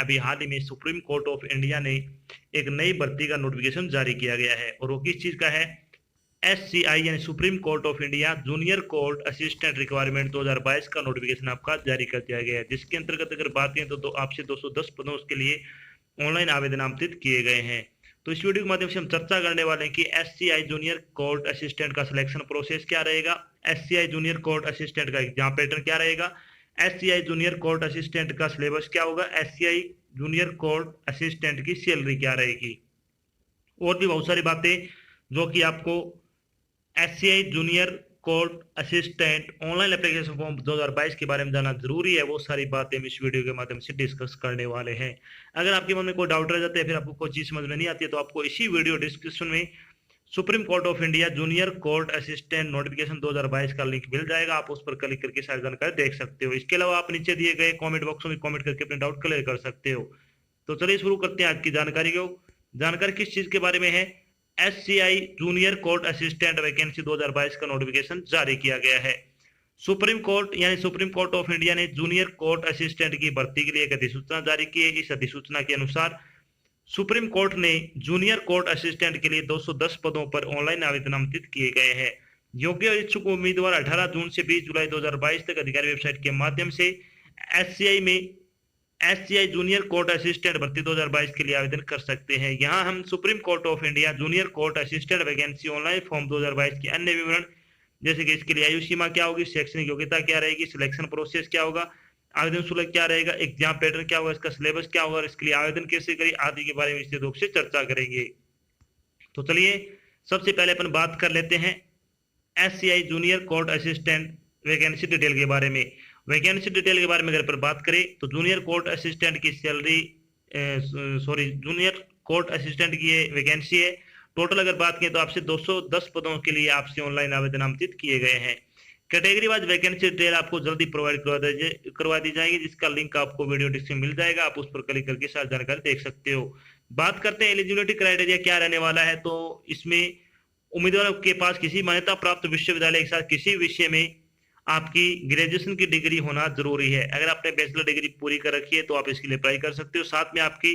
अभी हाल ही में supreme court of India ने एक नई भर्ती का नोटिफिकेशन जारी किया गया है, और वो किस चीज का है? SCI यानी supreme court of India junior court assistant requirement 2022 का नोटिफिकेशन आपका जारी कर दिया गया है, जिसके अंतर्गत अगर बात करें तो आपसे 210 पदों के लिए ऑनलाइन आवेदन आमंत्रित किए गए हैं। तो इस वीडियो के माध्यम से हम चर्चा करने वाले हैं कि SCI जूनियर कोर्ट असिस्टेंट का सिलेक्शन प्रोसेस क्या रहेगा, SCI जूनियर कोर्ट असिस्टेंट का एग्जाम पैटर्न क्या रहेगा, SCI जूनियर कोर्ट असिस्टेंट का सिलेबस क्या होगा, SCI जूनियर कोर्ट असिस्टेंट की सैलरी क्या रहेगी, और भी बहुत सारी बातें जो कि आपको SCI junior court assistant online application form 2022 के बारे में जानना जरूरी है, वो सारी बातें हम इस वीडियो के माध्यम से डिस्कस करने वाले हैं। अगर आपके मन में कोई डाउट रह जाता है, फिर आपको कोई चीज समझ में नहीं आती है, तो आपको इसी वीडियो डिस्क्रिप्शन में supreme court of India junior court assistant notification 2022 का लिंक मिल जाएगा, आप उस पर क्लिक करके सारी जानकारी देख सकते हो। इसके अलावा आप नीचे दिए गए कमेंट बॉक्स में कमेंट करके अपने डाउट क्लियर कर सकते हो। तो चलिए शुरू करते हैं आज की जानकारी को। जानकारी किस चीज के बारे में है? SCI junior court assistant vacancy 2022 का नोटिफिकेशन जारी किया गया है। सुप्रीम कोर्ट यानी सुप्रीम कोर्ट ऑफ इंडिया ने जूनियर कोर्ट असिस्टेंट की भर्ती के लिए एक अधिसूचना जारी की है। इस अधिसूचना के अनुसार सुप्रीम कोर्ट ने जूनियर कोर्ट असिस्टेंट के लिए 210 पदों पर ऑनलाइन आवेदन आमंत्रित किए गए हैं। योग्य इच्छुक उम्मीदवार 18 जून से 20 जुलाई 2022 तक अधिकारी वेबसाइट के माध्यम से SCI जूनियर कोर्ट असिस्टेंट भर्ती 2022 के लिए आवेदन कर सकते हैं। यहां हम supreme court of India junior court assistant vacancy online form 2022 के अन्य विवरण, जैसे कि इसके लिए आयु सीमा क्या होगी, शैक्षणिक योग्यता क्या रहेगी, सिलेक्शन प्रोसेस क्या होगा, आवेदन शुल्क क्या रहेगा, एग्जाम पैटर्न क्या होगा, इसका सिलेबस क्या होगा, इसके लिए आवेदन कैसे करें, आदि के बारे में विस्तृत रूप से चर्चा करेंगे। तो चलिए सबसे पहले अपन बात कर लेते हैं SCI junior court assistant vacancy detail के बारे में। वैकेंसी डिटेल के बारे में अगर बात करें तो जूनियर कोर्ट असिस्टेंट की सैलरी जूनियर कोर्ट असिस्टेंट की ये वैकेंसी है। टोटल अगर बात करें तो आपसे 210 पदों के लिए आपसे ऑनलाइन आवेदन आमंत्रित किए गए हैं। कैटेगरी वाइज वैकेंसी डिटेल आपको जल्दी प्रोवाइड करवा दी जाएगी, जिसका लिंक आपको वीडियो डिस्क्रिप्शन में मिल जाएगा, आप उस पर क्लिक करके सारी जानकारी देख सकते हो। बात करते हैं एलिजिबिलिटी क्राइटेरिया क्या रहने वाला है। तो इसमें उम्मीदवारों के पास किसी मान्यता प्राप्त विश्वविद्यालय के साथ किसी विषय में आपकी ग्रेजुएशन की डिग्री होना जरूरी है। अगर आपने बैचलर डिग्री पूरी कर रखी है तो आप इसके लिए अप्लाई कर सकते हो। साथ में आपकी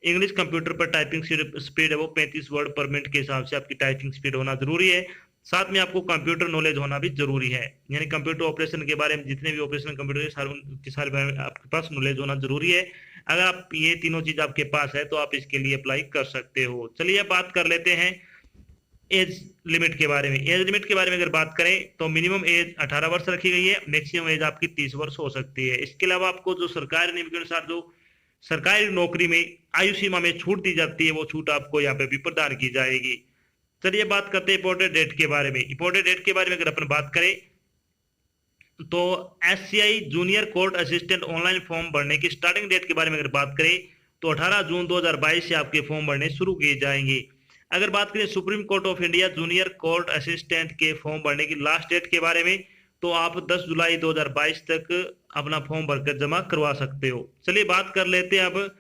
इंग्लिश कंप्यूटर पर टाइपिंग स्पीड है वो 35 वर्ड पर मिनट के हिसाब से आपकी टाइपिंग स्पीड होना जरूरी है। साथ में आपको कंप्यूटर नॉलेज होना भी जरूरी है, यानी कंप्यूटर ऑपरेशन के बारे में जितने भी ऑपरेशन कंप्यूटर के सारे बारे में आपके पास नॉलेज होना जरूरी है। अगर आप ये तीनों चीज आपके पास है तो आप इसके लिए अप्लाई कर सकते हो। चलिए बात कर लेते हैं एज लिमिट के बारे में। एज लिमिट के बारे में अगर बात करें तो मिनिमम एज 18 वर्ष रखी गई है, मैक्सिमम एज आपकी 30 वर्ष हो सकती है। इसके अलावा आपको जो सरकारी नियम के अनुसार जो सरकारी नौकरी में आयु सीमा में छूट दी जाती है, वो छूट आपको यहाँ पे भी प्रदान की जाएगी। चलिए बात करते हैं इंपोर्टेड डेट के बारे में। इंपोर्टेड डेट के बारे में अगर अपन बात करें तो SCI junior court assistant online form भरने की स्टार्टिंग डेट के बारे में अगर बात करें तो 18 जून 2022 से आपके फॉर्म भरने शुरू किए जाएंगे। अगर बात करें supreme court of India junior court assistant के फॉर्म भरने की लास्ट डेट के बारे में तो आप 10 जुलाई 2022 तक अपना फॉर्म भरकर जमा करवा सकते हो। चलिए बात कर लेते हैं अब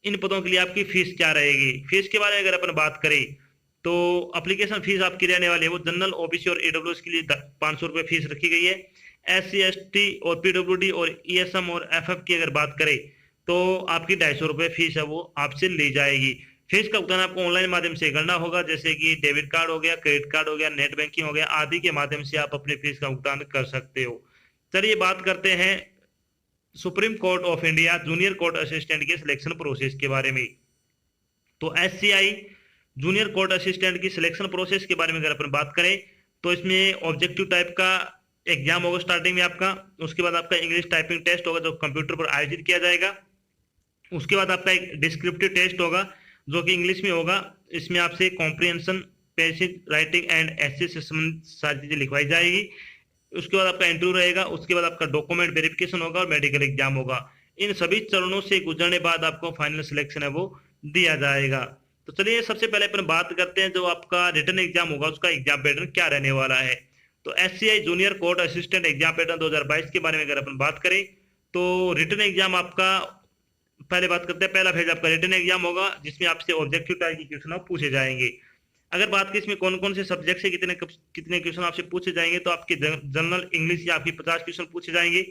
इन पदों के लिए आपकी फीस क्या रहेगी। फीस के बारे में अगर अपन बात करें तो एप्लीकेशन फीस आपकी रहने वाली है वो जनरल, OBC और AWS के लिए 500 रुपये फीस रखी गई है। SC ST और PWD और ESM और FF की अगर बात करें तो आपकी 250 रुपये फीस है वो आपसे ली जाएगी। फीस का भुगतान आपको ऑनलाइन माध्यम से करना होगा, जैसे कि डेबिट कार्ड हो गया, क्रेडिट कार्ड हो गया, नेट बैंकिंग हो गया, आदि के माध्यम से आप अपनी फीस का भुगतान कर सकते हो। चलिए बात करते हैं supreme court of India junior court assistant के सिलेक्शन प्रोसेस के बारे में। तो SCI जूनियर कोर्ट असिस्टेंट की सिलेक्शन प्रोसेस के बारे में अगर अपन बात करें तो इसमें ऑब्जेक्टिव टाइप का एग्जाम होगा स्टार्टिंग में आपका। उसके बाद आपका इंग्लिश टाइपिंग टेस्ट होगा जो कंप्यूटर पर आयोजित किया जाएगा। उसके बाद आपका एक डिस्क्रिप्टिव टेस्ट होगा जो कि इंग्लिश में होगा। इसमें आपसे कॉम्प्रिहेंशन, पैसेज राइटिंग एंड ऐसे से संबंधित सारी चीजें लिखवाई जाएगी। उसके बाद आपका इंटरव्यू रहेगा। उसके बाद आपका डॉक्यूमेंट वेरिफिकेशन होगा और मेडिकल एग्जाम होगा। इन सभी चरणों से गुजरने बाद आपको फाइनल सिलेक्शन है वो दिया जाएगा। तो चलिए सबसे पहले अपन बात करते हैं जो आपका रिटर्न एग्जाम होगा उसका एग्जाम पैटर्न क्या रहने वाला है। तो SCI junior court assistant exam pattern 2022 के बारे में अगर अपन बात करें तो रिटर्न एग्जाम आपका पहले बात करते हैं, पहला फेज आपका रिटर्न एग्जाम होगा जिसमें आपसे ऑब्जेक्टिव टाइप के क्वेश्चन पूछे जाएंगे। अगर बात करें इसमें कौन कौन से सब्जेक्ट से कितने कितने क्वेश्चन आपसे पूछे जाएंगे तो आपके जनरल इंग्लिश से आपकी 50 क्वेश्चन पूछे जाएंगे,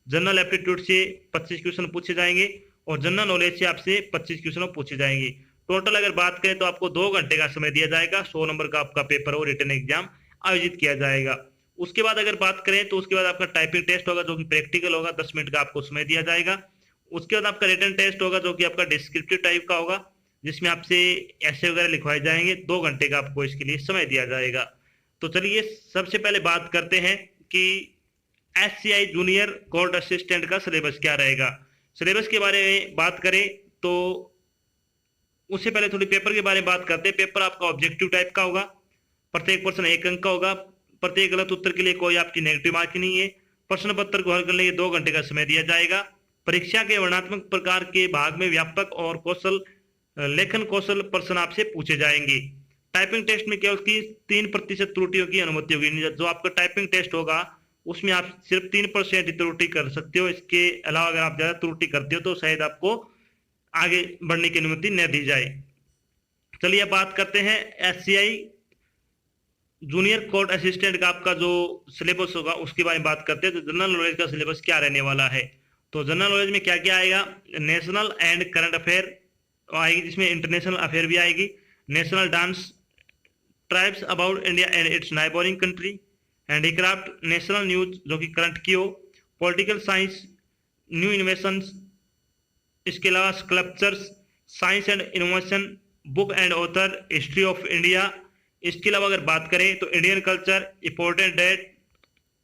जनरल एप्टीट्यूड से 25 क्वेश्चन पूछे जाएंगे और जनरल नॉलेज से आपसे 25 क्वेश्चन पूछे जाएंगे। टोटल अगर बात करें तो आपको 2 घंटे का समय दिया जाएगा। 100 नंबर का आपका पेपर और रिटन एग्जाम आयोजित किया जाएगा। उसके बाद अगर बात करें तो उसके बाद आपका टाइपिंग टेस्ट होगा जो कि प्रैक्टिकल होगा, 10 मिनट का आपको समय दिया जाएगा। उसके बाद आपका रिटन टेस्ट होगा जो कि आपका डिस्क्रिप्टिव टाइप का होगा, जिसमें आपसे ऐसे वगैरह लिखवाए जाएंगे। 2 घंटे का आपको इसके लिए समय दिया जाएगा। तो चलिए सबसे पहले बात करते हैं कि SCI जूनियर कोर्ट असिस्टेंट का सिलेबस क्या रहेगा। सिलेबस के बारे में बात करें तो उससे पहले थोड़ी पेपर के बारे में बात करते हैं। पेपर आपका ऑब्जेक्टिव टाइप का होगा, प्रत्येक प्रश्न 1 अंक का होगा, प्रत्येक गलत उत्तर के लिए कोई आपकी नेगेटिव मार्क नहीं है। प्रश्न पत्र को हल करने के 2 घंटे का समय दिया जाएगा। परीक्षा के वर्णनात्मक प्रकार के भाग में व्यापक और कौशल लेखन कौशल प्रश्न आपसे पूछे जाएंगे। टाइपिंग टेस्ट में केवल 3% त्रुटियों की अनुमति होगी। जो आपका टाइपिंग टेस्ट होगा उसमें आप सिर्फ 3% त्रुटि कर सकते हो। इसके अलावा अगर आप ज्यादा त्रुटि करते हो तो शायद आपको आगे बढ़ने की अनुमति न दी जाए। चलिए बात करते हैं SCI जूनियर कोर्ट असिस्टेंट का आपका जो सिलेबस होगा उसके बारे में बात करते हैं। तो जनरल नॉलेज का सिलेबस क्या रहने वाला है, तो जनरल नॉलेज में क्या क्या आएगा। नेशनल एंड करंट अफेयर आएगी, जिसमें इंटरनेशनल अफेयर भी आएगी। National dance, tribes about India and its neighbouring country, handicraft, national news जो कि करंट की हो, पॉलिटिकल साइंस, न्यू इनोवेशंस, इसके अलावा sculptures, science and innovation, book and author, history of India. इसके अलावा अगर बात करें तो Indian culture, important date,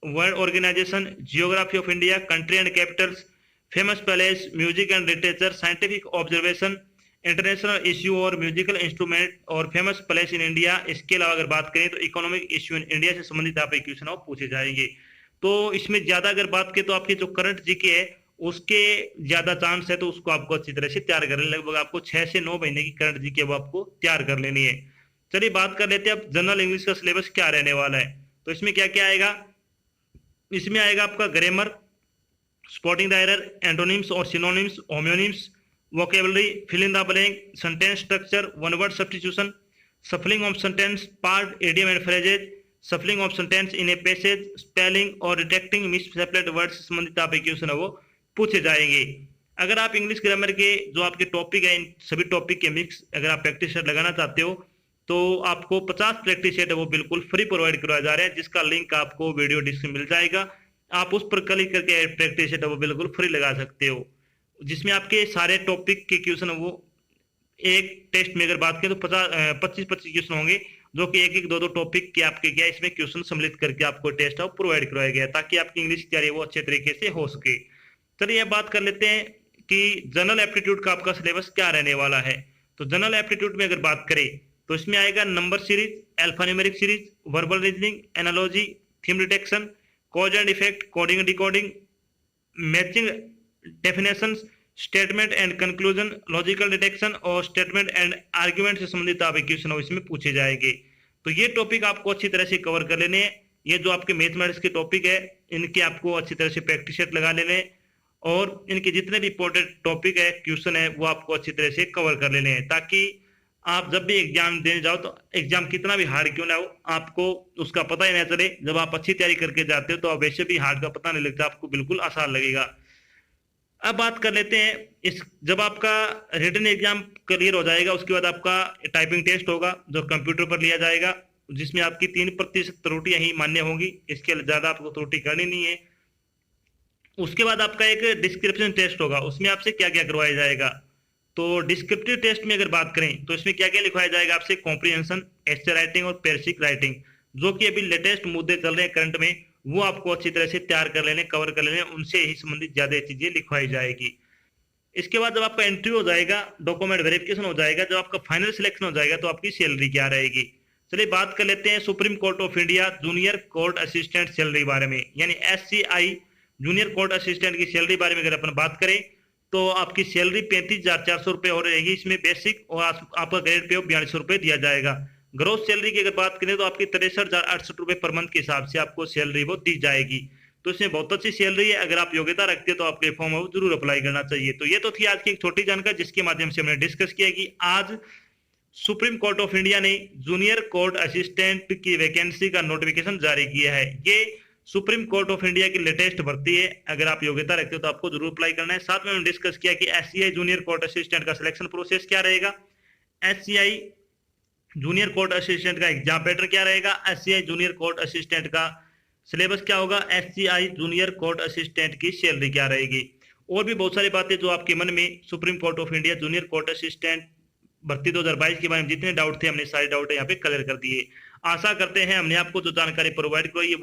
world organisation, geography of India, country and capitals, famous palace, music and literature, scientific observation, international issue और musical instrument और famous place in India. इसके अलावा अगर बात करें तो इकोनॉमिक इश्यू इन इंडिया से संबंधित आप क्वेश्चन पूछे जाएंगे। तो इसमें ज्यादा अगर बात करें तो आपके जो करंट जीके है उसके ज्यादा चांस है, तो उसको आपको अच्छी तरह से तैयार कर लेना। लगभग आपको 6 से 9 महीने की करंट जीके वो आपको तैयार कर लेनी है। चलिए बात कर लेते हैं अब जनरल इंग्लिश का सिलेबस क्या रहने वाला है। तो इसमें क्या क्या आएगा, इसमें आएगा आपका grammar, spotting the error, antonyms और synonyms, होम्योनिम्स, vocabulary, fill in the blank, sentence structure, one word substitution, shuffling of sentence, part, idiom and phrases, shuffling of sentence in a passage, spelling और detecting misspelled words से संबंधित आप question है वो पूछे जाएंगे। अगर आप इंग्लिश ग्रामर के जो आपके टॉपिक है इन सभी टॉपिक के मिक्स अगर आप प्रैक्टिस सेट लगाना चाहते हो तो आपको 50 प्रैक्टिस सेट है वो बिल्कुल फ्री प्रोवाइड करवाया जा रहा है, जिसका लिंक आपको वीडियो डिस्क्रिप्शन में मिल जाएगा। आप उस पर क्लिक करके प्रैक्टिस सेट है वो बिल्कुल फ्री लगा सकते हो, जिसमें आपके सारे टॉपिक के क्वेश्चन वो एक टेस्ट में अगर बात करें तो 25-25 क्वेश्चन होंगे, जो कि एक 2-2 टॉपिक के आपके क्या इसमें क्वेश्चन सम्मिलित करके आपको टेस्ट प्रोवाइड करवाया गया ताकि आपकी इंग्लिश तैयारी वो अच्छे तरीके से हो सके। चलिए अब बात कर लेते हैं कि जनरल एप्टीट्यूड का आपका सिलेबस क्या रहने वाला है। तो जनरल एप्टीट्यूड में अगर बात करें तो इसमें आएगा number series, alphanumeric series, verbal reasoning, analogy, theme detection, cause and effect, coding decoding, matching definitions, statement and conclusion, logical detection और स्टेटमेंट एंड आर्ग्यूमेंट से संबंधित आप क्वेश्चन इसमें पूछे जाएंगे। तो ये टॉपिक आपको अच्छी तरह से कवर कर लेने हैं। ये जो आपके मैथमेटिक्स के टॉपिक है इनके आपको अच्छी तरह से प्रैक्टिस सेट लगा लेने हैं और इनके जितने भी इंपॉर्टेंट टॉपिक है क्वेश्चन है वो आपको अच्छी तरह से कवर कर लेने हैं, ताकि आप जब भी एग्जाम देने जाओ तो एग्जाम कितना भी हार्ड क्यों ना हो आपको उसका पता ही ना चले। जब आप अच्छी तैयारी करके जाते हो तो आप वैसे भी हार्ड का पता नहीं लगता, आपको बिल्कुल आसान लगेगा। अब बात कर लेते हैं इस जब आपका रिटन एग्जाम क्लियर हो जाएगा उसके बाद आपका टाइपिंग टेस्ट होगा जो कंप्यूटर पर लिया जाएगा, जिसमें आपकी 3% त्रुटियां ही मान्य होंगी, इसके ज्यादा आपको त्रुटि करनी नहीं है। उसके बाद आपका एक डिस्क्रिप्शन टेस्ट होगा, उसमें आपसे क्या क्या करवाया जाएगा। तो डिस्क्रिप्टिव टेस्ट में अगर बात करें तो इसमें क्या क्या लिखवाया जाएगा आपसे, कॉम्प्रिहेंशन, एस्से राइटिंग और पेसिक राइटिंग, जो कि अभी लेटेस्ट मुद्दे चल रहे हैं करंट में, वो आपको अच्छी तरह से तैयार कर लेने, कवर कर लेने, उनसे ही संबंधित ज्यादा चीजें लिखवाई जाएगी। इसके बाद जब आपका इंटरव्यू हो जाएगा, डॉक्यूमेंट वेरिफिकेशन हो जाएगा, जब आपका फाइनल सिलेक्शन हो जाएगा तो आपकी सैलरी क्या रहेगी। चलिए बात कर लेते हैं supreme court of India junior court assistant salary बारे में, यानी SCI जूनियर कोर्ट असिस्टेंट की सैलरी बारे में अगर अपन बात करें तो आपकी सैलरी 35,400 रुपए हो रहेगी। इसमें बेसिक और आपका ग्रेड पे 4200 रुपए दिया जाएगा। ग्रोस सैलरी की अगर बात करें तो आपकी 63,800 रुपए पर मंथ के हिसाब से आपको सैलरी वो दी जाएगी। तो इसमें बहुत अच्छी सैलरी है, अगर आप योग्यता रखते हैं तो आपके फॉर्म वो जरूर अप्लाई करना चाहिए। तो ये तो थी आज की एक छोटी जानकारी जिसके माध्यम से हमने डिस्कस किया कि आज सुप्रीम कोर्ट ऑफ इंडिया ने जूनियर कोर्ट असिस्टेंट की वैकेंसी का नोटिफिकेशन जारी किया है। ये सुप्रीम कोर्ट ऑफ इंडिया की लेटेस्ट भर्ती है, अगर आप योग्यता रखते हो तो आपको जरूर अप्लाई करना है। साथ में हमने डिस्कस किया कि एससीआई जूनियर कोर्ट असिस्टेंट का सिलेक्शन प्रोसेस क्या रहेगा, एससीआई जूनियर कोर्ट असिस्टेंट का एग्जाम पैटर्न क्या रहेगा, एससीआई जूनियर कोर्ट असिस्टेंट का सिलेबस क्या होगा, एससीआई जूनियर कोर्ट असिस्टेंट की सैलरी क्या रहेगी, और भी बहुत सारी बातें जो आपके मन में supreme court of India junior court assistant भर्ती 2022 के बारे में जितने डाउट थे हमने सारे डाउट यहाँ पे क्लियर कर दिए। आशा करते हैं हमने आपको जो जानकारी प्रोवाइड कराई